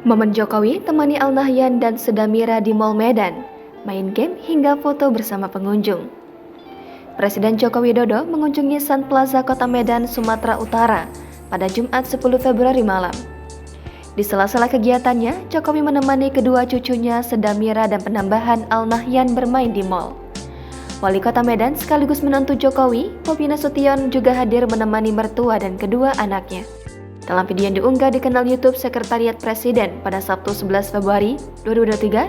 Momen Jokowi temani Al Nahyan dan Sedamira di Mall Medan, main game hingga foto bersama pengunjung. Presiden Joko Widodo mengunjungi Sun Plaza Kota Medan, Sumatera Utara pada Jumat 10 Februari malam. Di sela-sela kegiatannya, Jokowi menemani kedua cucunya Sedamira dan penambahan Al Nahyan bermain di mall. Wali Kota Medan sekaligus menantu Jokowi, Bobi Nasution juga hadir menemani mertua dan kedua anaknya. Dalam video yang diunggah di kanal YouTube Sekretariat Presiden pada Sabtu 11 Februari 2023,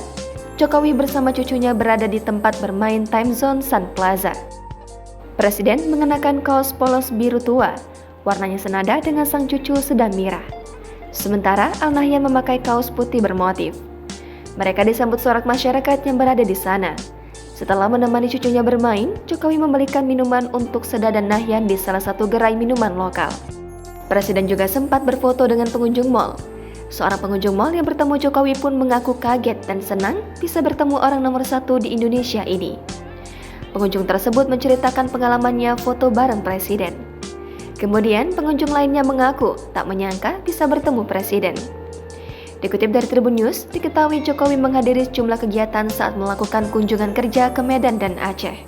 Jokowi bersama cucunya berada di tempat bermain Time Zone Sun Plaza. Presiden mengenakan kaos polos biru tua, warnanya senada dengan sang cucu Sedamira. Sementara Al Nahyan memakai kaos putih bermotif. Mereka disambut sorak masyarakat yang berada di sana. Setelah menemani cucunya bermain, Jokowi membelikan minuman untuk Seda dan Nahyan di salah satu gerai minuman lokal. Presiden juga sempat berfoto dengan pengunjung mal. Seorang pengunjung mal yang bertemu Jokowi pun mengaku kaget dan senang bisa bertemu orang nomor satu di Indonesia ini. Pengunjung tersebut menceritakan pengalamannya foto bareng Presiden. Kemudian pengunjung lainnya mengaku tak menyangka bisa bertemu Presiden. Dikutip dari Tribun News, diketahui Jokowi menghadiri sejumlah kegiatan saat melakukan kunjungan kerja ke Medan dan Aceh.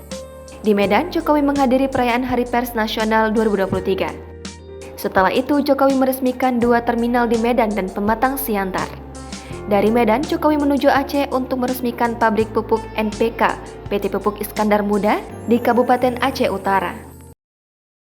Di Medan, Jokowi menghadiri perayaan Hari Pers Nasional 2023. Setelah itu, Jokowi meresmikan 2 terminal di Medan dan Pematang Siantar. Dari Medan, Jokowi menuju Aceh untuk meresmikan pabrik pupuk NPK PT Pupuk Iskandar Muda di Kabupaten Aceh Utara.